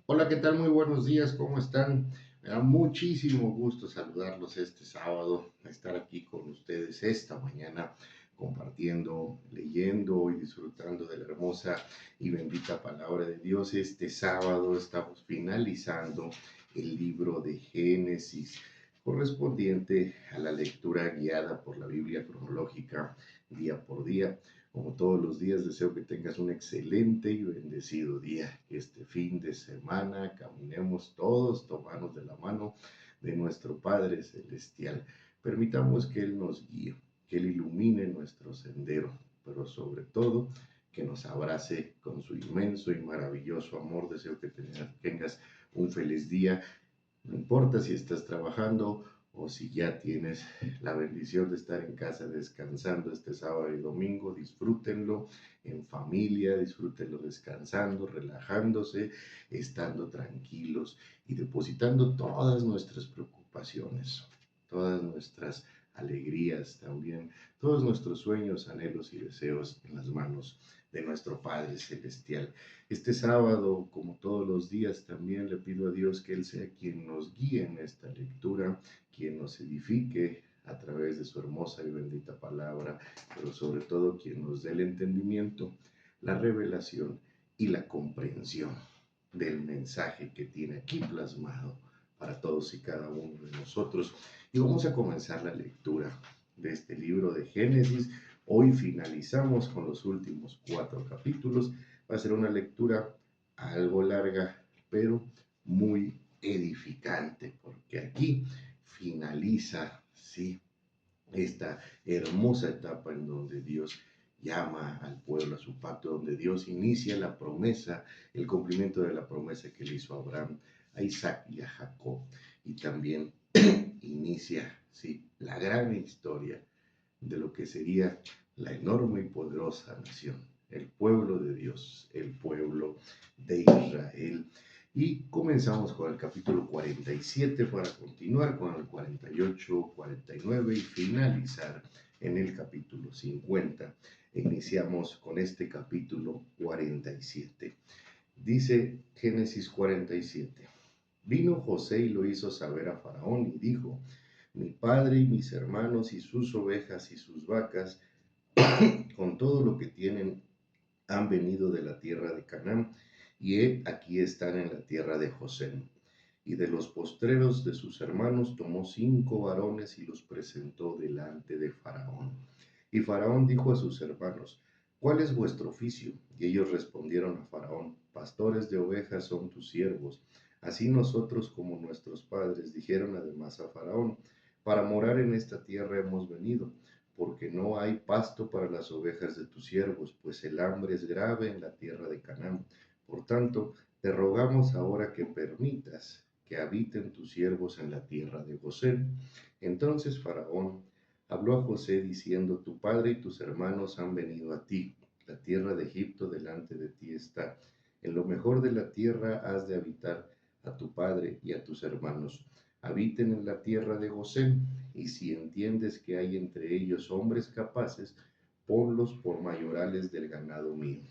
Hola, ¿qué tal? Muy buenos días, ¿cómo están? Me da muchísimo gusto saludarlos este sábado, estar aquí con ustedes esta mañana, compartiendo, leyendo y disfrutando de la hermosa y bendita palabra de Dios. Este sábado estamos finalizando el libro de Génesis, correspondiente a la lectura guiada por la Biblia cronológica día por día. Como todos los días, deseo que tengas un excelente y bendecido día. Que este fin de semana caminemos todos tomados de la mano de nuestro Padre Celestial. Permitamos que Él nos guíe, que Él ilumine nuestro sendero, pero sobre todo que nos abrace con su inmenso y maravilloso amor. Deseo que tengas un feliz día. No importa si estás trabajando o si ya tienes la bendición de estar en casa descansando este sábado y domingo, disfrútenlo en familia, disfrútenlo descansando, relajándose, estando tranquilos y depositando todas nuestras preocupaciones, todas nuestras alegrías también, todos nuestros sueños, anhelos y deseos en las manos de nuestro Padre Celestial. Este sábado, como todos los días, también le pido a Dios que Él sea quien nos guíe en esta lectura, quien nos edifique a través de su hermosa y bendita palabra, pero sobre todo quien nos dé el entendimiento, la revelación y la comprensión del mensaje que tiene aquí plasmado para todos y cada uno de nosotros. Y vamos a comenzar la lectura de este libro de Génesis. Hoy finalizamos con los últimos 4 capítulos. Va a ser una lectura algo larga, pero muy edificante, porque aquí finaliza, sí, esta hermosa etapa en donde Dios llama al pueblo a su pacto, donde Dios inicia la promesa, el cumplimiento de la promesa que le hizo a Abraham, a Isaac y a Jacob, y también inicia, sí, la gran historia de lo que sería la enorme y poderosa nación, el pueblo de Dios, el pueblo de Israel. Y comenzamos con el capítulo 47 para continuar con el 48, 49 y finalizar en el capítulo 50. Iniciamos con este capítulo 47. Dice Génesis 47. Vino José y lo hizo saber a Faraón y dijo: mi padre y mis hermanos y sus ovejas y sus vacas, con todo lo que tienen, han venido de la tierra de Canaán, y aquí están en la tierra de José. Y de los postreros de sus hermanos tomó 5 varones y los presentó delante de Faraón. Y Faraón dijo a sus hermanos: ¿cuál es vuestro oficio? Y ellos respondieron a Faraón: pastores de ovejas son tus siervos. Así nosotros como nuestros padres. Dijeron además a Faraón: para morar en esta tierra hemos venido, porque no hay pasto para las ovejas de tus siervos, pues el hambre es grave en la tierra de Canaán. Por tanto, te rogamos ahora que permitas que habiten tus siervos en la tierra de Gosén. Entonces Faraón habló a José diciendo: tu padre y tus hermanos han venido a ti, la tierra de Egipto delante de ti está. En lo mejor de la tierra has de habitar a tu padre y a tus hermanos. Habiten en la tierra de Gosén, y si entiendes que hay entre ellos hombres capaces, ponlos por mayorales del ganado mío.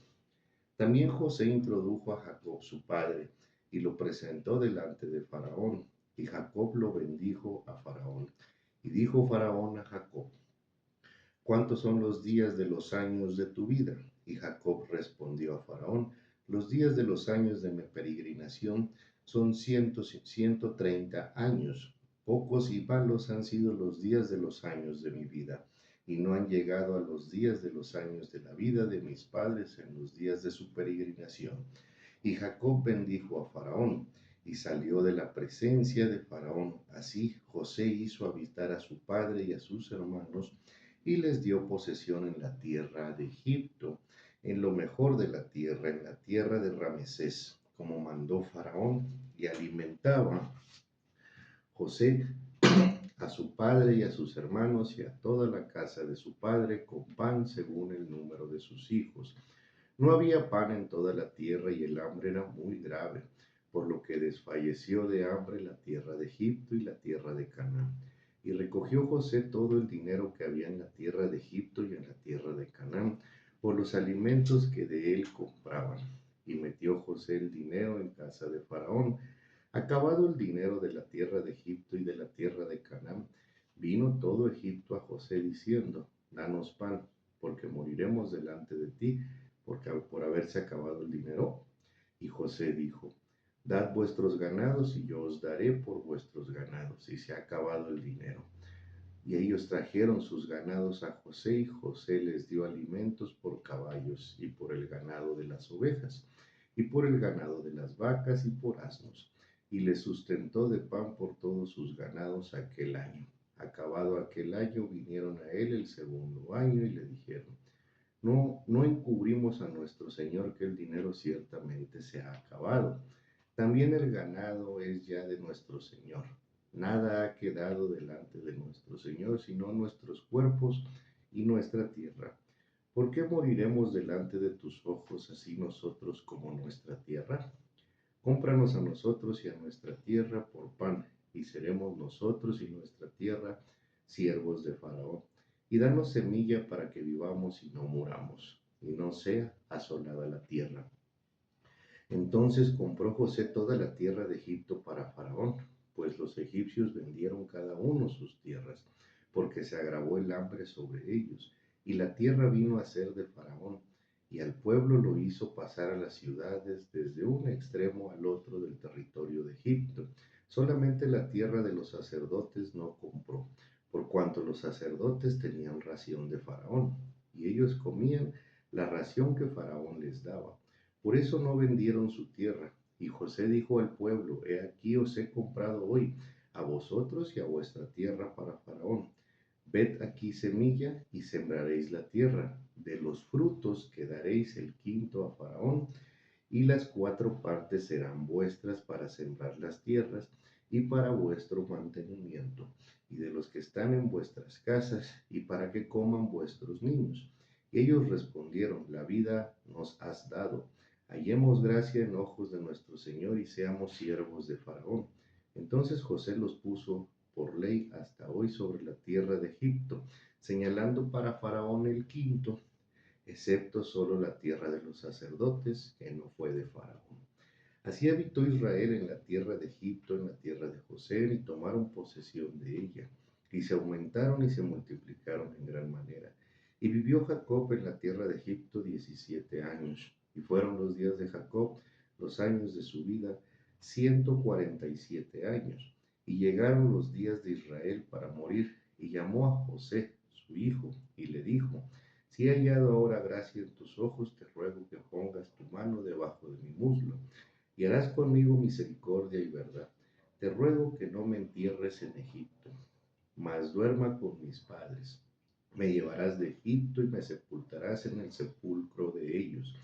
También José introdujo a Jacob su padre y lo presentó delante de Faraón, y Jacob lo bendijo a Faraón. Y dijo Faraón a Jacob: ¿cuántos son los días de los años de tu vida? Y Jacob respondió a Faraón: los días de los años de mi peregrinación son 130 años. Pocos y malos han sido los días de los años de mi vida, y no han llegado a los días de los años de la vida de mis padres en los días de su peregrinación. Y Jacob bendijo a Faraón, y salió de la presencia de Faraón. Así José hizo habitar a su padre y a sus hermanos, y les dio posesión en la tierra de Egipto, en lo mejor de la tierra, en la tierra de Ramesés, como mandó Faraón, y alimentaba José a su padre y a sus hermanos y a toda la casa de su padre con pan según el número de sus hijos. No había pan en toda la tierra, y el hambre era muy grave, por lo que desfalleció de hambre la tierra de Egipto y la tierra de Canaán. Y recogió José todo el dinero que había en la tierra de Egipto y en la tierra de Canaán, por los alimentos que de él compraban. y metió José el dinero en casa de Faraón. Acabado el dinero de la tierra de Egipto y de la tierra de Canaán, vino todo Egipto a José diciendo, danos pan, porque moriremos delante de ti, porque por haberse acabado el dinero. Y José dijo, dad vuestros ganados y yo os daré por vuestros ganados, y se ha acabado el dinero. Y ellos trajeron sus ganados a José, y José les dio alimentos por caballos, y por el ganado de las ovejas, y por el ganado de las vacas, y por asnos, y les sustentó de pan por todos sus ganados aquel año. Acabado aquel año, vinieron a él el segundo año, y le dijeron, no encubrimos a nuestro Señor que el dinero ciertamente se ha acabado. También el ganado es ya de nuestro Señor. Nada ha quedado delante de nuestro Señor, sino nuestros cuerpos y nuestra tierra. ¿Por qué moriremos delante de tus ojos así nosotros como nuestra tierra? Cómpranos a nosotros y a nuestra tierra por pan, y seremos nosotros y nuestra tierra siervos de Faraón. Y danos semilla para que vivamos y no muramos, y no sea asolada la tierra. Entonces compró José toda la tierra de Egipto para Faraón, pues los egipcios vendieron cada uno sus tierras, porque se agravó el hambre sobre ellos, y la tierra vino a ser de Faraón, y al pueblo lo hizo pasar a las ciudades desde un extremo al otro del territorio de Egipto. Solamente la tierra de los sacerdotes no compró, por cuanto los sacerdotes tenían ración de Faraón, y ellos comían la ración que Faraón les daba. Por eso no vendieron su tierra. Y José dijo al pueblo, he aquí os he comprado hoy, a vosotros y a vuestra tierra para Faraón. Ved aquí semilla y sembraréis la tierra. De los frutos que daréis el quinto a Faraón, y las 4 partes serán vuestras para sembrar las tierras y para vuestro mantenimiento, y de los que están en vuestras casas, y para que coman vuestros niños. Y ellos respondieron, la vida nos has dado. Hallemos gracia en ojos de nuestro Señor y seamos siervos de Faraón. Entonces José los puso por ley hasta hoy sobre la tierra de Egipto, señalando para Faraón el quinto, excepto solo la tierra de los sacerdotes, que no fue de Faraón. Así habitó Israel en la tierra de Egipto, en la tierra de José, y tomaron posesión de ella, y se aumentaron y se multiplicaron en gran manera. Y vivió Jacob en la tierra de Egipto 17 años, y fueron los días de Jacob, los años de su vida, 147 años. Y llegaron los días de Israel para morir, y llamó a José, su hijo, y le dijo, si he hallado ahora gracia en tus ojos, te ruego que pongas tu mano debajo de mi muslo, y harás conmigo misericordia y verdad. Te ruego que no me entierres en Egipto, mas duerma con mis padres. Me llevarás de Egipto y me sepultarás en el sepulcro de ellos.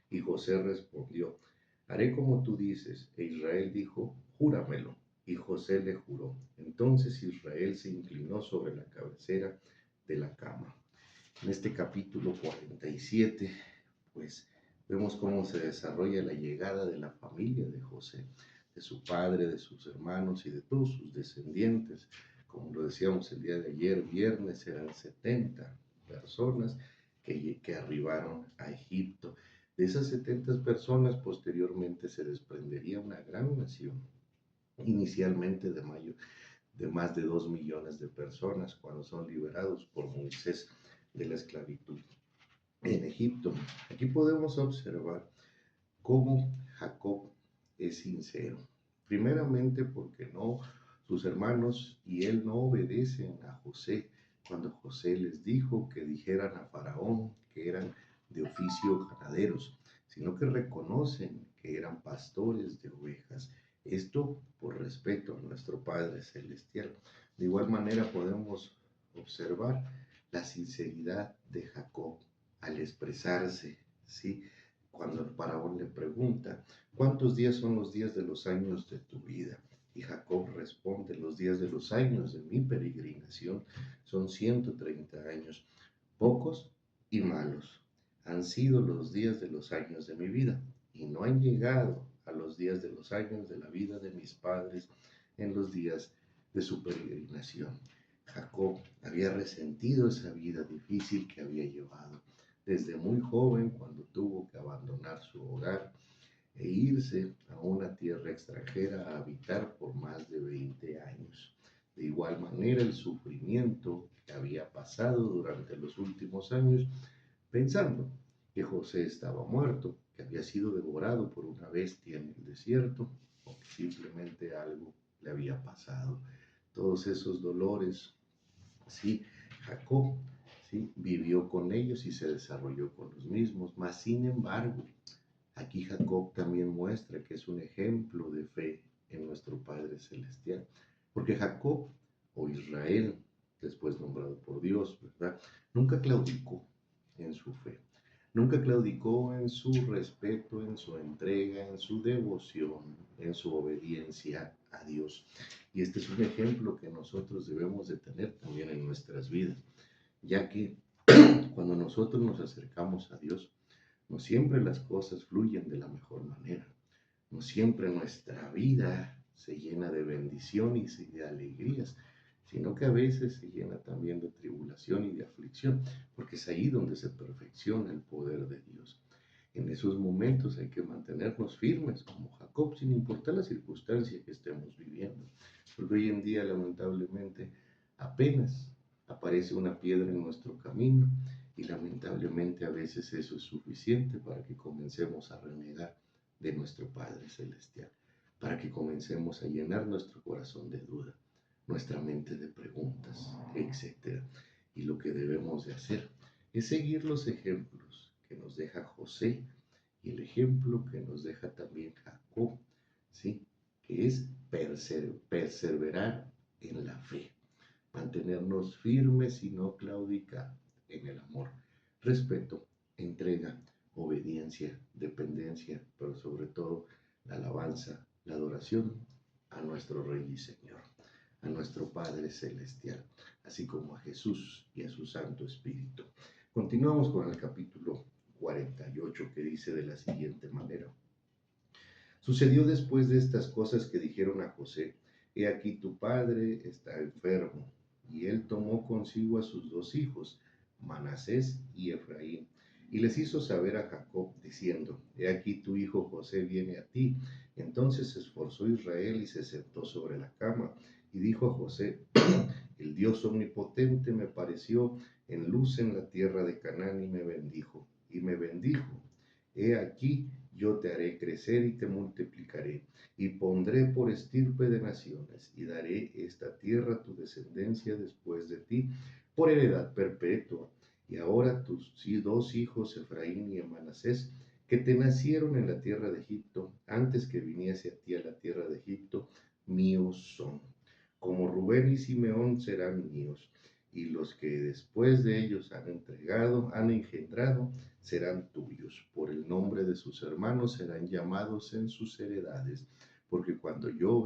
Y José respondió, haré como tú dices. E Israel dijo, júramelo. Y José le juró. Entonces Israel se inclinó sobre la cabecera de la cama. En este capítulo 47, pues vemos cómo se desarrolla la llegada de la familia de José, de su padre, de sus hermanos y de todos sus descendientes. Como lo decíamos el día de ayer, viernes, eran 70 personas que arribaron a Egipto. De esas 70 personas, posteriormente se desprendería una gran nación, inicialmente de más de 2 millones de personas, cuando son liberados por Moisés de la esclavitud en Egipto. Aquí podemos observar cómo Jacob es sincero. Primeramente porque sus hermanos y él no obedecen a José cuando José les dijo que dijeran a Faraón que eran de oficio ganaderos, sino que reconocen que eran pastores de ovejas. Esto por respeto a nuestro Padre Celestial. De igual manera podemos observar la sinceridad de Jacob al expresarse, ¿sí? Cuando el faraón le pregunta, ¿cuántos días son los días de los años de tu vida? Y Jacob responde, los días de los años de mi peregrinación son 130 años, pocos y malos. Han sido los días de los años de mi vida y no han llegado a los días de los años de la vida de mis padres en los días de su peregrinación. Jacob había resentido esa vida difícil que había llevado desde muy joven, cuando tuvo que abandonar su hogar e irse a una tierra extranjera a habitar por más de 20 años. De igual manera, el sufrimiento que había pasado durante los últimos años, pensando que José estaba muerto, que había sido devorado por una bestia en el desierto, o que simplemente algo le había pasado. Todos esos dolores, sí, Jacob, sí, vivió con ellos y se desarrolló con los mismos, mas sin embargo, aquí Jacob también muestra que es un ejemplo de fe en nuestro Padre Celestial, porque Jacob, o Israel, después nombrado por Dios, ¿verdad? Nunca claudicó en su fe, nunca claudicó en su respeto, en su entrega, en su devoción, en su obediencia a Dios. Y este es un ejemplo que nosotros debemos de tener también en nuestras vidas, ya que cuando nosotros nos acercamos a Dios, no siempre las cosas fluyen de la mejor manera. No siempre nuestra vida se llena de bendiciones y de alegrías, sino que a veces se llena también de tribulación y de aflicción, porque es ahí donde se perfecciona el poder de Dios. En esos momentos hay que mantenernos firmes como Jacob, sin importar la circunstancia que estemos viviendo, porque hoy en día lamentablemente apenas aparece una piedra en nuestro camino y lamentablemente a veces eso es suficiente para que comencemos a renegar de nuestro Padre Celestial, para que comencemos a llenar nuestro corazón de duda, nuestra mente de preguntas, etc. Y lo que debemos de hacer es seguir los ejemplos que nos deja José y el ejemplo que nos deja también Jacob, ¿sí? Que es perseverar en la fe, mantenernos firmes y no claudicar en el amor, respeto, entrega, obediencia, dependencia, pero sobre todo la alabanza, la adoración a nuestro Rey y Señor, a nuestro Padre Celestial, así como a Jesús y a su Santo Espíritu. Continuamos con el capítulo 48, que dice de la siguiente manera: Sucedió después de estas cosas que dijeron a José: He aquí tu padre está enfermo. Y él tomó consigo a sus dos hijos, Manasés y Efraín, y les hizo saber a Jacob, diciendo: He aquí tu hijo José viene a ti. Entonces se esforzó Israel y se sentó sobre la cama, y dijo a José: El Dios omnipotente me pareció en luz en la tierra de Canaán y me bendijo. Y me bendijo: He aquí, yo te haré crecer y te multiplicaré, y pondré por estirpe de naciones, y daré esta tierra a tu descendencia después de ti, por heredad perpetua. Y ahora tus dos hijos, Efraín y Manasés, que te nacieron en la tierra de Egipto, antes que viniese a ti a la tierra de Egipto, míos son. Como Rubén y Simeón serán míos, y los que después de ellos han engendrado, serán tuyos. Por el nombre de sus hermanos serán llamados en sus heredades, porque cuando yo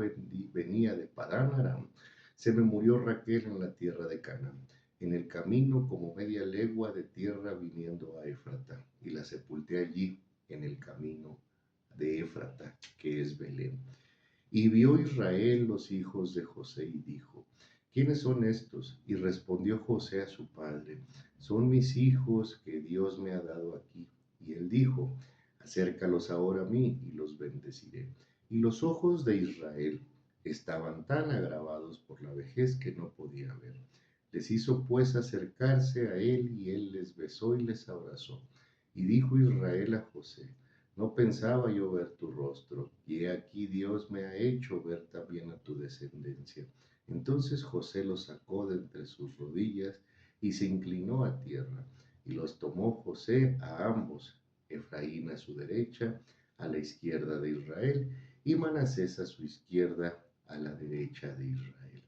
venía de Padán Aram, se me murió Raquel en la tierra de Canaán, en el camino como media legua de tierra viniendo a Éfrata, y la sepulté allí en el camino de Éfrata, que es Belén. Y vio Israel los hijos de José y dijo: ¿Quiénes son estos? Y respondió José a su padre: Son mis hijos que Dios me ha dado aquí. Y él dijo: Acércalos ahora a mí y los bendeciré. Y los ojos de Israel estaban tan agravados por la vejez que no podía ver. Les hizo pues acercarse a él, y él les besó y les abrazó. Y dijo Israel a José: No pensaba yo ver tu rostro, y he aquí Dios me ha hecho ver también a tu descendencia. Entonces José los sacó de entre sus rodillas y se inclinó a tierra, y los tomó José a ambos, Efraín a su derecha, a la izquierda de Israel, y Manasés a su izquierda, a la derecha de Israel,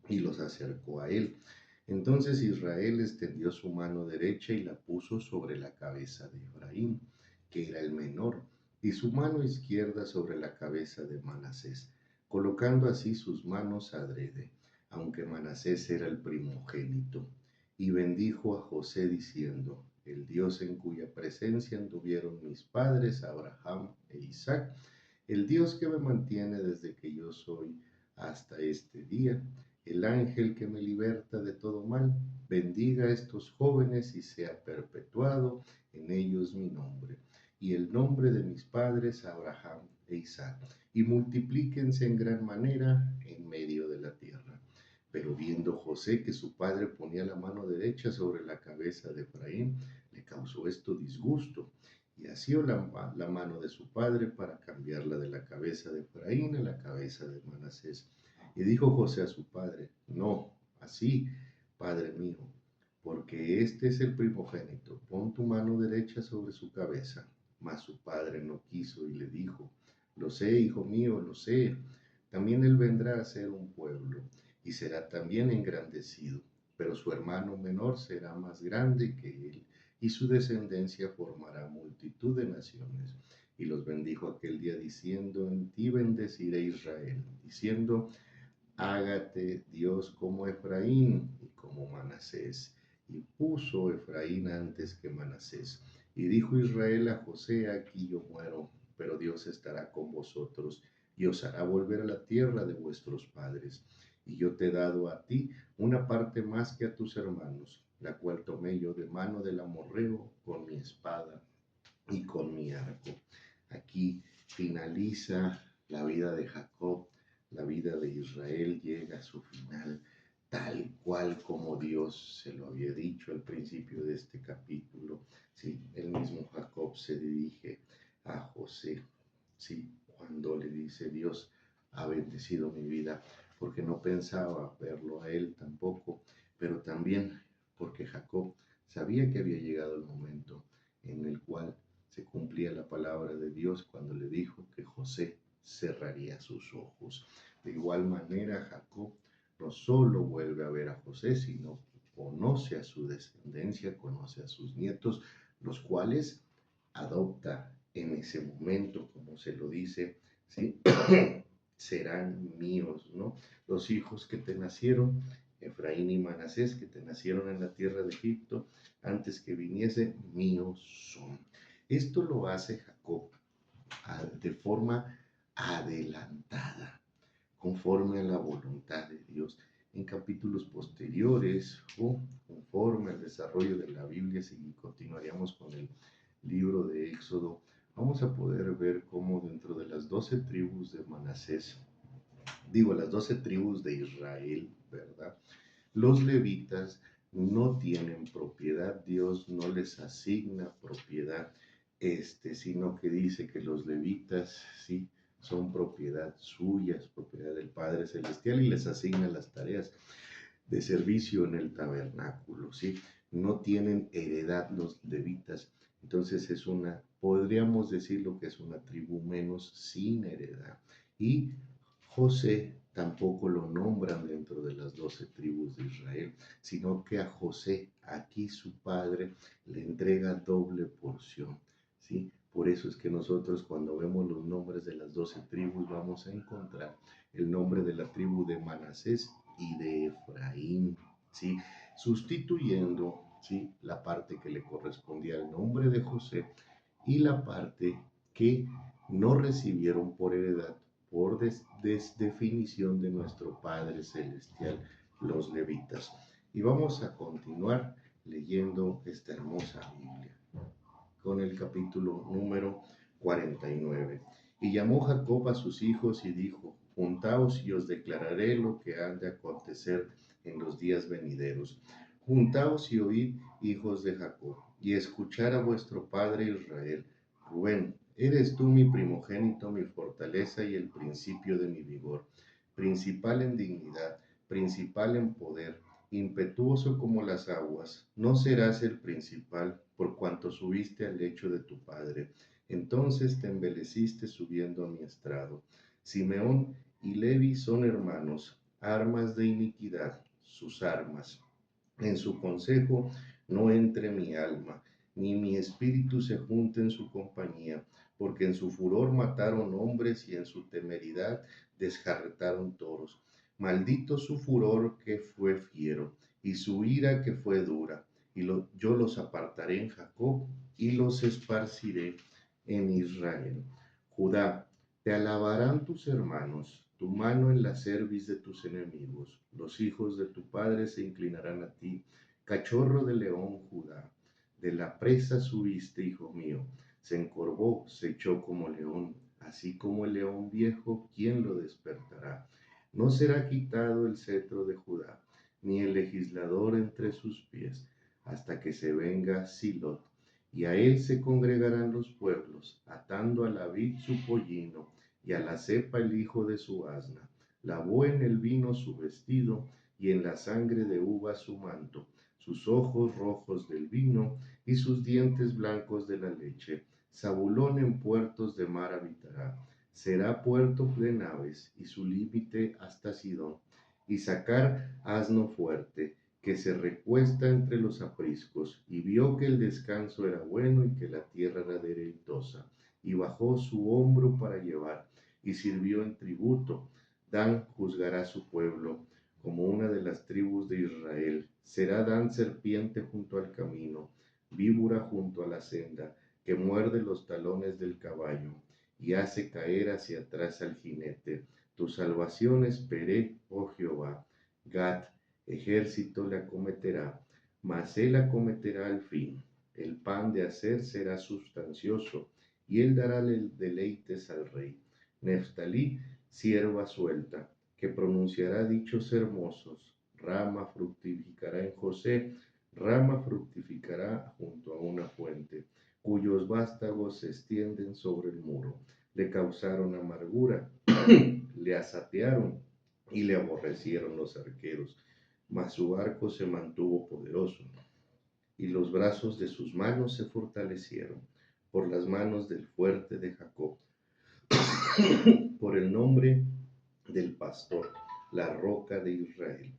y los acercó a él. Entonces Israel extendió su mano derecha y la puso sobre la cabeza de Efraín, que era el menor, y su mano izquierda sobre la cabeza de Manasés, colocando así sus manos adrede, aunque Manasés era el primogénito. Y bendijo a José diciendo: El Dios en cuya presencia anduvieron mis padres Abraham e Isaac, el Dios que me mantiene desde que yo soy hasta este día, el ángel que me liberta de todo mal, bendiga a estos jóvenes y sea perpetuado en ellos mi nombre. y el nombre de mis padres Abraham e Isaac, y multiplíquense en gran manera en medio de la tierra. Pero viendo José que su padre ponía la mano derecha sobre la cabeza de Efraín, le causó esto disgusto, y asió la mano de su padre para cambiarla de la cabeza de Efraín a la cabeza de Manasés. Y dijo José a su padre: no, así, padre mío, porque este es el primogénito, pon tu mano derecha sobre su cabeza. Mas su padre no quiso y le dijo: lo sé, hijo mío, lo sé. También él vendrá a ser un pueblo y será también engrandecido, pero su hermano menor será más grande que él, y su descendencia formará multitud de naciones. Y los bendijo aquel día diciendo: en ti bendeciré Israel, diciendo: hágate Dios como Efraín y como Manasés. Y puso Efraín antes que Manasés. Y dijo Israel a José: aquí yo muero, pero Dios estará con vosotros y os hará volver a la tierra de vuestros padres. Y yo te he dado a ti una parte más que a tus hermanos, la cual tomé yo de mano del amorreo con mi espada y con mi arco. Aquí finaliza la vida de Jacob, la vida de Israel llega a su final, tal cual como Dios se lo había dicho al principio de este capítulo. Sí, el mismo Jacob se dirige a José, sí, cuando le dice: Dios ha bendecido mi vida, porque no pensaba verlo a él tampoco, pero también porque Jacob sabía que había llegado el momento en el cual se cumplía la palabra de Dios cuando le dijo que José cerraría sus ojos. De igual manera, Jacob no solo vuelve a ver a José, sino que conoce a su descendencia, conoce a sus nietos, los cuales adopta en ese momento, como se lo dice, ¿sí? serán míos, ¿no? Los hijos que te nacieron, Efraín y Manasés, que te nacieron en la tierra de Egipto, antes que viniese, míos son. Esto lo hace Jacob de forma adelantada, conforme a la voluntad de Dios. En capítulos posteriores, o conforme al desarrollo de la Biblia, si continuaríamos con el libro de Éxodo, vamos a poder ver cómo dentro de las 12 tribus de Manasés, las 12 tribus de Israel, ¿verdad? Los levitas no tienen propiedad, Dios no les asigna propiedad, sino que dice que los levitas, sí, son propiedad suya, es propiedad del Padre Celestial, y les asigna las tareas de servicio en el tabernáculo, ¿sí? No tienen heredad los levitas, entonces podríamos decirlo que es una tribu menos sin heredad. Y José tampoco lo nombran dentro de las 12 tribus de Israel, sino que a José, aquí su padre, le entrega doble porción, ¿sí? Por eso es que nosotros, cuando vemos los nombres de las 12 tribus, vamos a encontrar el nombre de la tribu de Manasés y de Efraín, ¿sí? Sustituyendo, ¿sí?, la parte que le correspondía al nombre de José y la parte que no recibieron por heredad, por desdefinición de nuestro Padre Celestial, los levitas. Y vamos a continuar leyendo esta hermosa Biblia con el capítulo número 49. Y llamó Jacob a sus hijos y dijo: juntaos y os declararé lo que ha de acontecer en los días venideros. Juntaos y oíd, hijos de Jacob, y escuchad a vuestro padre Israel. Rubén, eres tú mi primogénito, mi fortaleza y el principio de mi vigor, principal en dignidad, principal en poder, impetuoso como las aguas. No serás el principal, por cuanto subiste al lecho de tu padre. Entonces te embeleciste subiendo a mi estrado. Simeón y Levi son hermanos, armas de iniquidad, sus armas. En su consejo no entre mi alma, ni mi espíritu se junte en su compañía, porque en su furor mataron hombres y en su temeridad desjarretaron toros. Maldito su furor que fue fiero, y su ira que fue dura. Yo los apartaré en Jacob y los esparciré en Israel. Judá, te alabarán tus hermanos, tu mano en la cerviz de tus enemigos. Los hijos de tu padre se inclinarán a ti. Cachorro de león, Judá, de la presa subiste, hijo mío. Se encorvó, se echó como león, así como el león viejo, ¿quién lo despertará? No será quitado el cetro de Judá, ni el legislador entre sus pies, hasta que se venga Silot, y a él se congregarán los pueblos, atando a la vid su pollino, y a la cepa el hijo de su asna. Lavó en el vino su vestido, y en la sangre de uva su manto, sus ojos rojos del vino, y sus dientes blancos de la leche. Zabulón en puertos de mar habitará, será puerto de naves, y su límite hasta Sidón. Y sacar asno fuerte, que se recuesta entre los apriscos, y vio que el descanso era bueno y que la tierra era deleitosa, y bajó su hombro para llevar, y sirvió en tributo. Dan juzgará su pueblo como una de las tribus de Israel. Será Dan serpiente junto al camino, víbora junto a la senda, que muerde los talones del caballo y hace caer hacia atrás al jinete. Tu salvación esperé, oh Jehová. Gad, ejército le acometerá, mas él acometerá al fin. El pan de hacer será sustancioso, y él dará deleites al rey. Neftalí, sierva suelta, que pronunciará dichos hermosos. Rama fructificará en José, rama fructificará junto a una fuente, cuyos vástagos se extienden sobre el muro. Le causaron amargura, le asatearon y le aborrecieron los arqueros, mas su arco se mantuvo poderoso, y los brazos de sus manos se fortalecieron por las manos del fuerte de Jacob, por el nombre del pastor, la roca de Israel,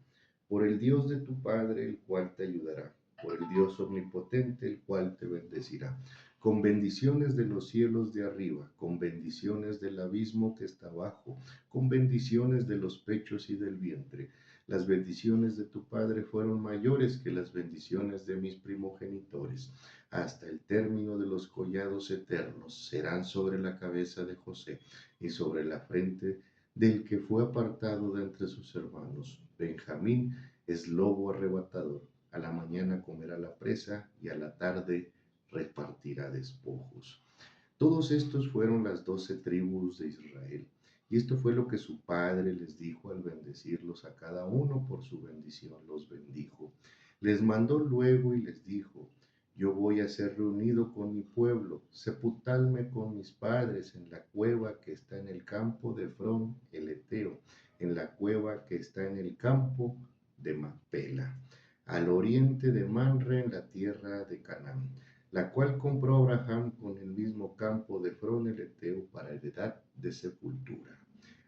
por el Dios de tu Padre, el cual te ayudará, por el Dios omnipotente, el cual te bendecirá, con bendiciones de los cielos de arriba, con bendiciones del abismo que está abajo, con bendiciones de los pechos y del vientre. Las bendiciones de tu Padre fueron mayores que las bendiciones de mis primogenitores. Hasta el término de los collados eternos serán sobre la cabeza de José y sobre la frente del que fue apartado de entre sus hermanos. Benjamín es lobo arrebatador. A la mañana comerá la presa y a la tarde repartirá despojos. Todos estos fueron las 12 tribus de Israel. Y esto fue lo que su padre les dijo al bendecirlos a cada uno por su bendición. Los bendijo. Les mandó luego y les dijo: yo voy a ser reunido con mi pueblo, sepultarme con mis padres en la cueva que está en el campo de Efrón el Eteo, en la cueva que está en el campo de Macpela, al oriente de Manre en la tierra de Canaán, la cual compró Abraham con el mismo campo de Efrón el Eteo para heredad de sepultura.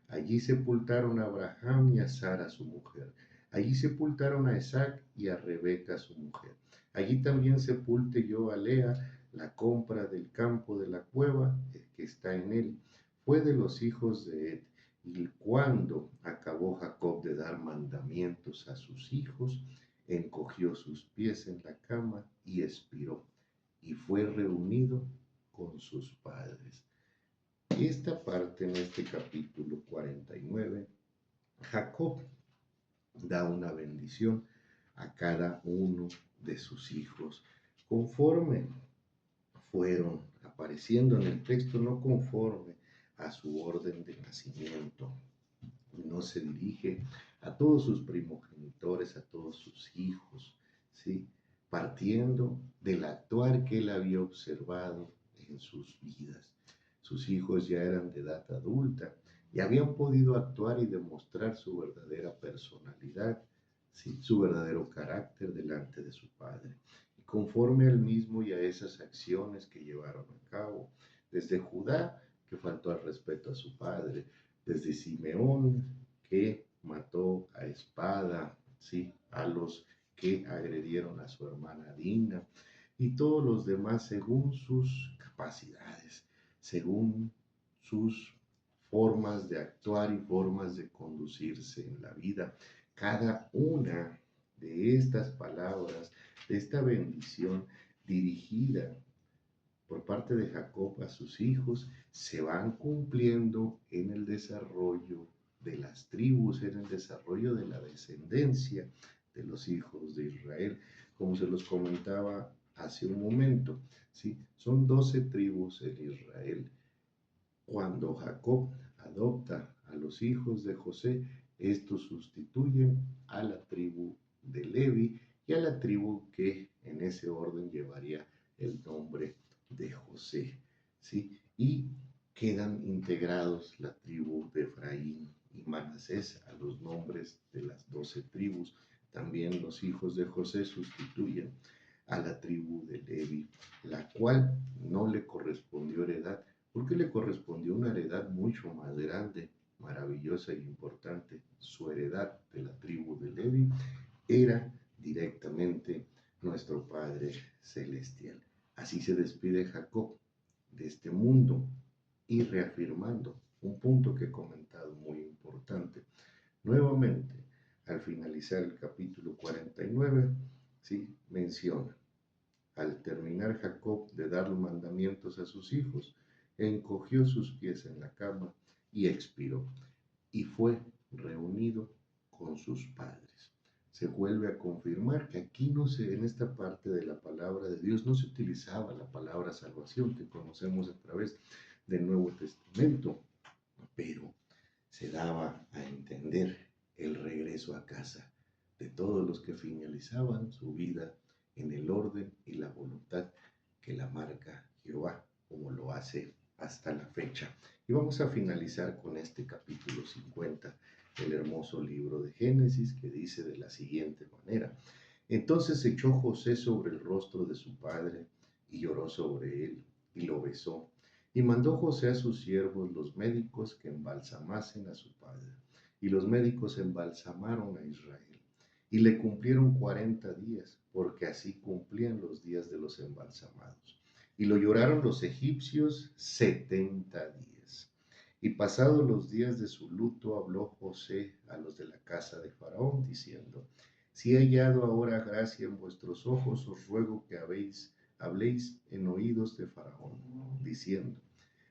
Allí sepultaron a Abraham y a Sara su mujer. Allí sepultaron a Isaac y a Rebeca su mujer. Allí también sepulte yo a Lea. La compra del campo de la cueva, el que está en él, fue de los hijos de Ed. Y cuando acabó Jacob de dar mandamientos a sus hijos, encogió sus pies en la cama y expiró, y fue reunido con sus padres. Y esta parte en este capítulo 49, Jacob da una bendición a cada uno de sus hijos, conforme fueron apareciendo en el texto, no conforme a su orden de nacimiento. No se dirige a todos sus primogenitores, a todos sus hijos, ¿sí? Partiendo del actuar que él había observado en sus vidas. Sus hijos ya eran de edad adulta y habían podido actuar y demostrar su verdadera personalidad, ¿sí? Su verdadero carácter delante de su padre. Y conforme al mismo y a esas acciones que llevaron a cabo, desde Judá, que faltó al respeto a su padre, desde Simeón, que mató a espada, ¿sí?, a los que agredieron a su hermana Dina, y todos los demás según sus capacidades, según sus formas de actuar y formas de conducirse en la vida. Cada una de estas palabras, de esta bendición dirigida por parte de Jacob a sus hijos, se van cumpliendo en el desarrollo de las tribus, en el desarrollo de la descendencia de los hijos de Israel. Como se los comentaba hace un momento. ¿Sí? Son 12 tribus en Israel. Cuando Jacob adopta a los hijos de José, estos sustituyen a la tribu de Levi y a la tribu que en ese orden llevaría el nombre de José. ¿Sí? Y quedan integrados la tribu de Efraín y Manasés a los nombres de las 12 tribus. También los hijos de José sustituyen a la tribu de Levi, la cual no le correspondió heredad, porque le correspondió una heredad mucho más grande, maravillosa e importante. Su heredad de la tribu de Levi era directamente nuestro Padre Celestial. Así se despide Jacob de este mundo y reafirmando un punto que he comentado muy importante. Nuevamente, al finalizar el capítulo 49, ¿sí? Menciona, al terminar Jacob de dar los mandamientos a sus hijos, encogió sus pies en la cama y expiró, y fue reunido con sus padres. Se vuelve a confirmar que aquí no se, en esta parte de la palabra de Dios no se utilizaba la palabra salvación que conocemos a través del Nuevo Testamento, pero se daba a entender el regreso a casa de todos los que finalizaban su vida en el orden y la voluntad que la marca Jehová, como lo hace hasta la fecha. Y vamos a finalizar con este capítulo 50 del hermoso libro de Génesis, que dice de la siguiente manera: entonces echó José sobre el rostro de su padre y lloró sobre él y lo besó. Y mandó José a sus siervos los médicos que embalsamasen a su padre. Y los médicos embalsamaron a Israel. Y le cumplieron 40 días, porque así cumplían los días de los embalsamados. Y lo lloraron los egipcios 70 días. Y pasados los días de su luto, habló José a los de la casa de Faraón, diciendo: si he hallado ahora gracia en vuestros ojos, os ruego que habléis en oídos de Faraón, diciendo: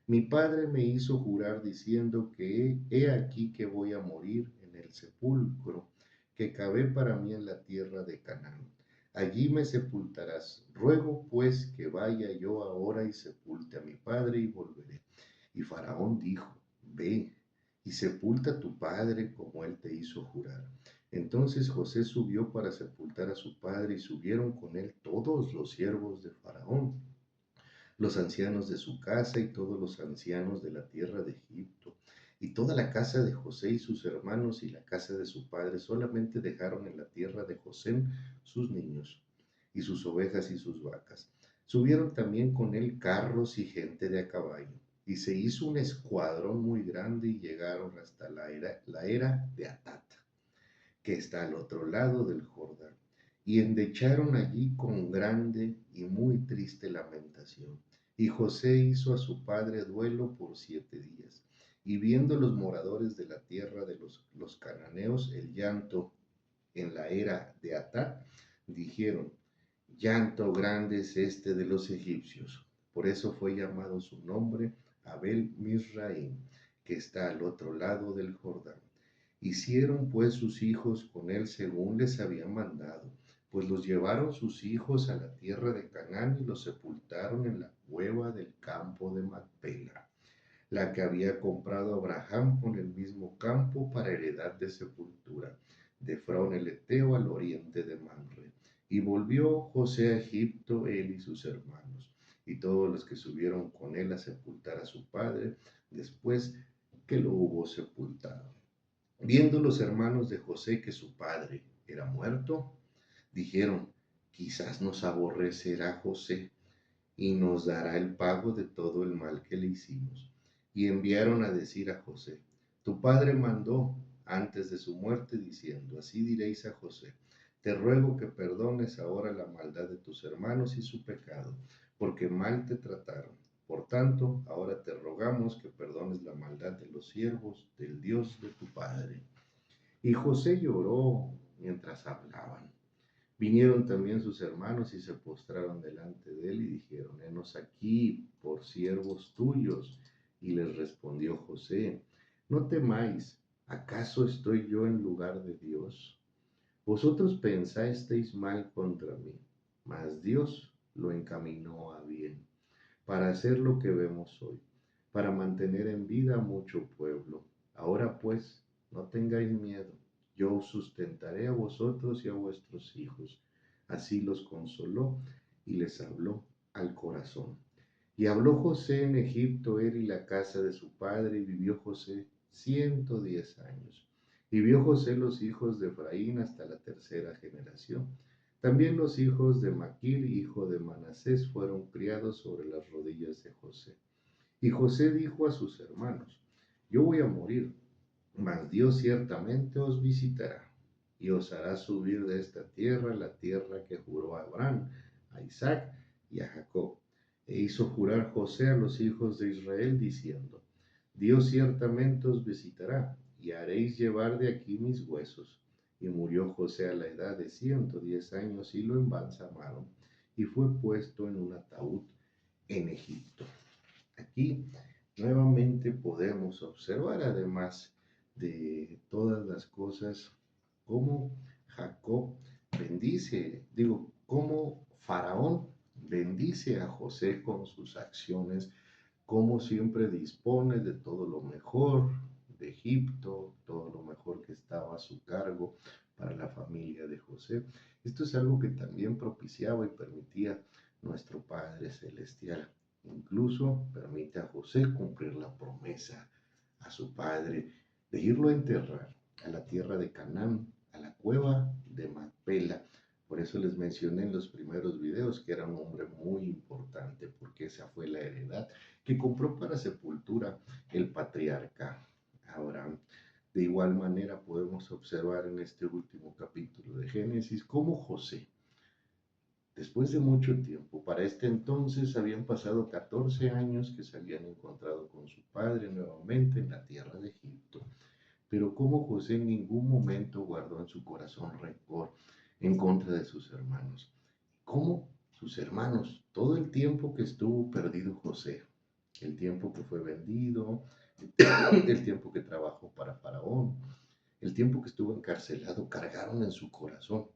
mi padre me hizo jurar diciendo que he aquí que voy a morir en el sepulcro que cavé para mí en la tierra de Canaán. Allí me sepultarás. Ruego pues que vaya yo ahora y sepulte a mi padre y volveré. Y Faraón dijo: ve y sepulta a tu padre como él te hizo jurar. Entonces José subió para sepultar a su padre y subieron con él todos los siervos de Faraón, los ancianos de su casa y todos los ancianos de la tierra de Egipto. Y toda la casa de José y sus hermanos y la casa de su padre solamente dejaron en la tierra de José sus niños y sus ovejas y sus vacas. Subieron también con él carros y gente de a caballo. Y se hizo un escuadrón muy grande y llegaron hasta la era de Atat, que está al otro lado del Jordán, y endecharon allí con grande y muy triste lamentación. Y José hizo a su padre duelo por 7 días. Y viendo los moradores de la tierra de los cananeos el llanto en la era de Atad, dijeron: llanto grande es este de los egipcios. Por eso fue llamado su nombre Abel Misraim, que está al otro lado del Jordán. Hicieron pues sus hijos con él según les había mandado, pues los llevaron sus hijos a la tierra de Canaán y los sepultaron en la cueva del campo de Macpela, la que había comprado Abraham con el mismo campo para heredad de sepultura, de Efrón el Eteo al oriente de Mamre. Y volvió José a Egipto, él y sus hermanos, y todos los que subieron con él a sepultar a su padre, después que lo hubo sepultado. Viendo los hermanos de José que su padre era muerto, dijeron: quizás nos aborrecerá José y nos dará el pago de todo el mal que le hicimos. Y enviaron a decir a José: tu padre mandó antes de su muerte diciendo: así diréis a José, te ruego que perdones ahora la maldad de tus hermanos y su pecado, porque mal te trataron. Por tanto, ahora te rogamos que perdones la maldad de los siervos del Dios de tu padre. Y José lloró mientras hablaban. Vinieron también sus hermanos y se postraron delante de él y dijeron: henos aquí por siervos tuyos. Y les respondió José: no temáis, ¿acaso estoy yo en lugar de Dios? Vosotros pensasteis mal contra mí, mas Dios lo encaminó a bien, para hacer lo que vemos hoy, para mantener en vida a mucho pueblo. Ahora pues, no tengáis miedo, yo os sustentaré a vosotros y a vuestros hijos. Así los consoló y les habló al corazón. Y habló José en Egipto, él y la casa de su padre, y vivió José 110 años. Y vio José los hijos de Efraín hasta la tercera generación. También los hijos de Maquir, hijo de Manasés, fueron criados sobre las rodillas de José. Y José dijo a sus hermanos: Yo voy a morir, mas Dios ciertamente os visitará y os hará subir de esta tierra, la tierra que juró a Abraham, a Isaac y a Jacob. E hizo jurar José a los hijos de Israel, diciendo: Dios ciertamente os visitará, y haréis llevar de aquí mis huesos. Y murió José a la edad de 110 años, y lo embalsamaron, y fue puesto en un ataúd en Egipto. Aquí nuevamente podemos observar, además de todas las cosas, cómo Jacob cómo Faraón bendice a José con sus acciones, cómo siempre dispone de todo lo mejor de Egipto, todo lo mejor que estaba a su cargo para la familia de José. Esto es algo que también propiciaba y permitía nuestro Padre Celestial. Incluso permite a José cumplir la promesa a su padre de irlo a enterrar a la tierra de Canaán, a la cueva de Macpela. Por eso les mencioné en los primeros videos que era un hombre muy importante, porque esa fue la heredad que compró para sepultura el patriarca Abraham. De igual manera podemos observar en este último capítulo de Génesis cómo José, después de mucho tiempo, para este entonces habían pasado 14 años que se habían encontrado con su padre nuevamente en la tierra de Egipto, pero cómo José en ningún momento guardó en su corazón rencor en contra de sus hermanos. Cómo sus hermanos, todo el tiempo que estuvo perdido José, el tiempo que fue vendido, el tiempo que trabajó para Faraón, el tiempo que estuvo encarcelado, cargaron en su corazón,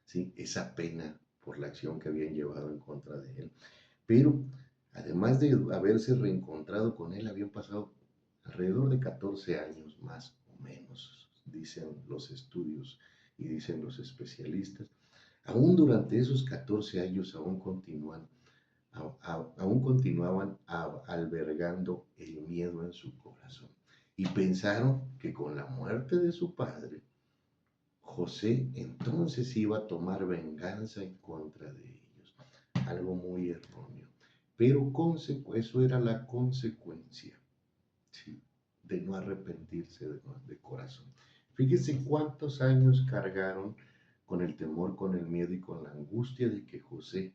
¿sí?, esa pena por la acción que habían llevado en contra de él. Pero además de haberse reencontrado con él, habían pasado alrededor de 14 años más o menos, dicen los estudios y dicen los especialistas. Aún durante esos 14 años aún continuaban albergando el miedo en su corazón. Y pensaron que con la muerte de su padre, José entonces iba a tomar venganza en contra de ellos. Algo muy erróneo. Pero eso era la consecuencia, ¿sí?, de no arrepentirse de corazón. Fíjese cuántos años cargaron con el temor, con el miedo y con la angustia de que José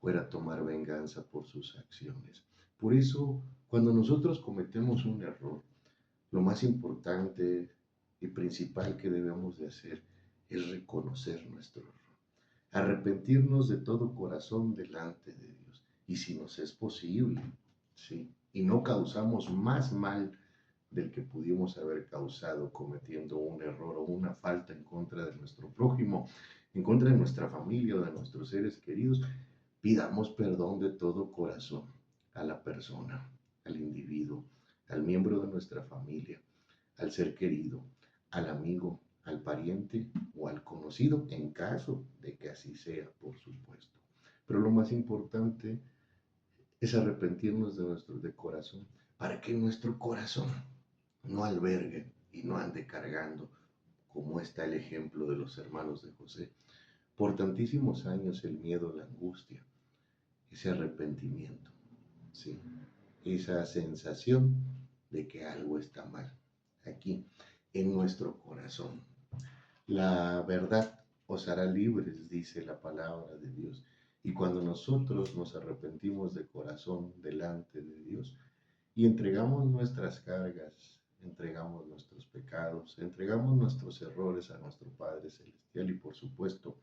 fuera a tomar venganza por sus acciones. Por eso, cuando nosotros cometemos un error, lo más importante y principal que debemos de hacer es reconocer nuestro error, arrepentirnos de todo corazón delante de Dios. Y si nos es posible, ¿sí?, y no causamos más mal del que pudimos haber causado cometiendo un error o una falta en contra de nuestro prójimo, en contra de nuestra familia o de nuestros seres queridos, pidamos perdón de todo corazón a la persona, al individuo, al miembro de nuestra familia, al ser querido, al amigo, al pariente o al conocido, en caso de que así sea, por supuesto. Pero lo más importante es arrepentirnos de corazón, para que nuestro corazón no albergue y no ande cargando, como está el ejemplo de los hermanos de José, por tantísimos años el miedo, la angustia, ese arrepentimiento, ¿sí?, esa sensación de que algo está mal aquí en nuestro corazón. La verdad os hará libres, dice la palabra de Dios. Y cuando nosotros nos arrepentimos de corazón delante de Dios y entregamos nuestras cargas, entregamos nuestros pecados, entregamos nuestros errores a nuestro Padre Celestial y por supuesto,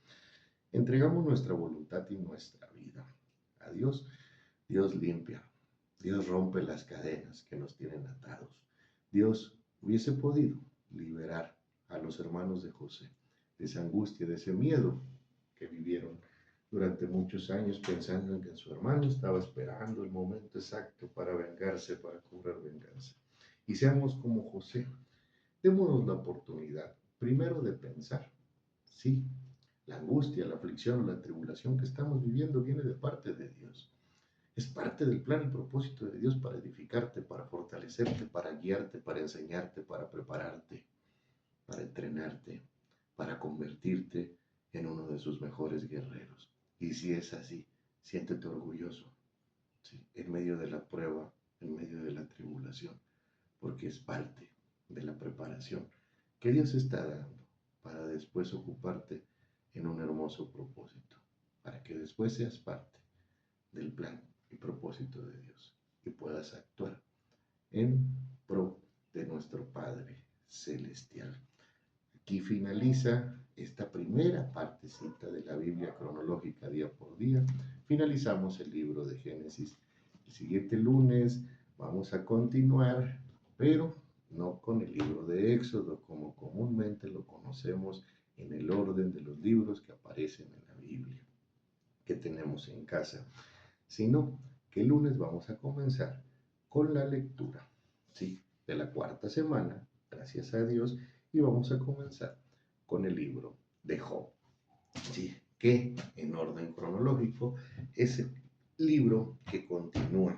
entregamos nuestra voluntad y nuestra vida a Dios, Dios limpia, Dios rompe las cadenas que nos tienen atados. Dios hubiese podido liberar a los hermanos de José de esa angustia, de ese miedo que vivieron durante muchos años pensando en que su hermano estaba esperando el momento exacto para vengarse, para cobrar venganza. Y seamos como José, démonos la oportunidad primero de pensar, sí, la angustia, la aflicción, la tribulación que estamos viviendo viene de parte de Dios. Es parte del plan y propósito de Dios para edificarte, para fortalecerte, para guiarte, para enseñarte, para prepararte, para entrenarte, para convertirte en uno de sus mejores guerreros. Y si es así, siéntete orgulloso, ¿sí? En medio de la prueba, en medio de la tribulación, porque es parte de la preparación que Dios está dando para después ocuparte en un hermoso propósito, para que después seas parte del plan y propósito de Dios y puedas actuar en pro de nuestro Padre Celestial. Aquí finaliza esta primera partecita de la Biblia cronológica día por día. Finalizamos el libro de Génesis. El siguiente lunes vamos a continuar, pero no con el libro de Éxodo, como comúnmente lo conocemos en el orden de los libros que aparecen en la Biblia que tenemos en casa, sino que el lunes vamos a comenzar con la lectura, ¿sí? De la cuarta semana, gracias a Dios, y vamos a comenzar con el libro de Job, ¿sí? Que en orden cronológico es el libro que continúa,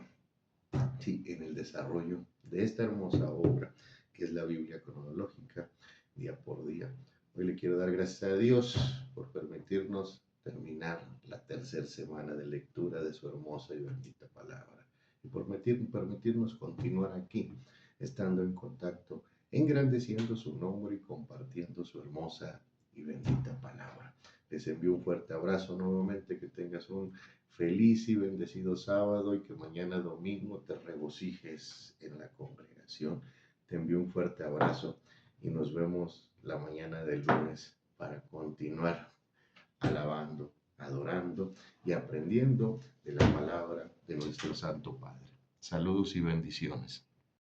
¿sí? En el desarrollo de esta hermosa obra que es la Biblia cronológica día por día. Hoy le quiero dar gracias a Dios por permitirnos terminar la tercera semana de lectura de su hermosa y bendita palabra y por permitirnos continuar aquí, estando en contacto, engrandeciendo su nombre y compartiendo su hermosa y bendita palabra. Les envío un fuerte abrazo nuevamente, que tengas un feliz y bendecido sábado y que mañana domingo te regocijes en la congregación. Te envío un fuerte abrazo y nos vemos la mañana del lunes para continuar alabando, adorando y aprendiendo de la palabra de nuestro Santo Padre. Saludos y bendiciones.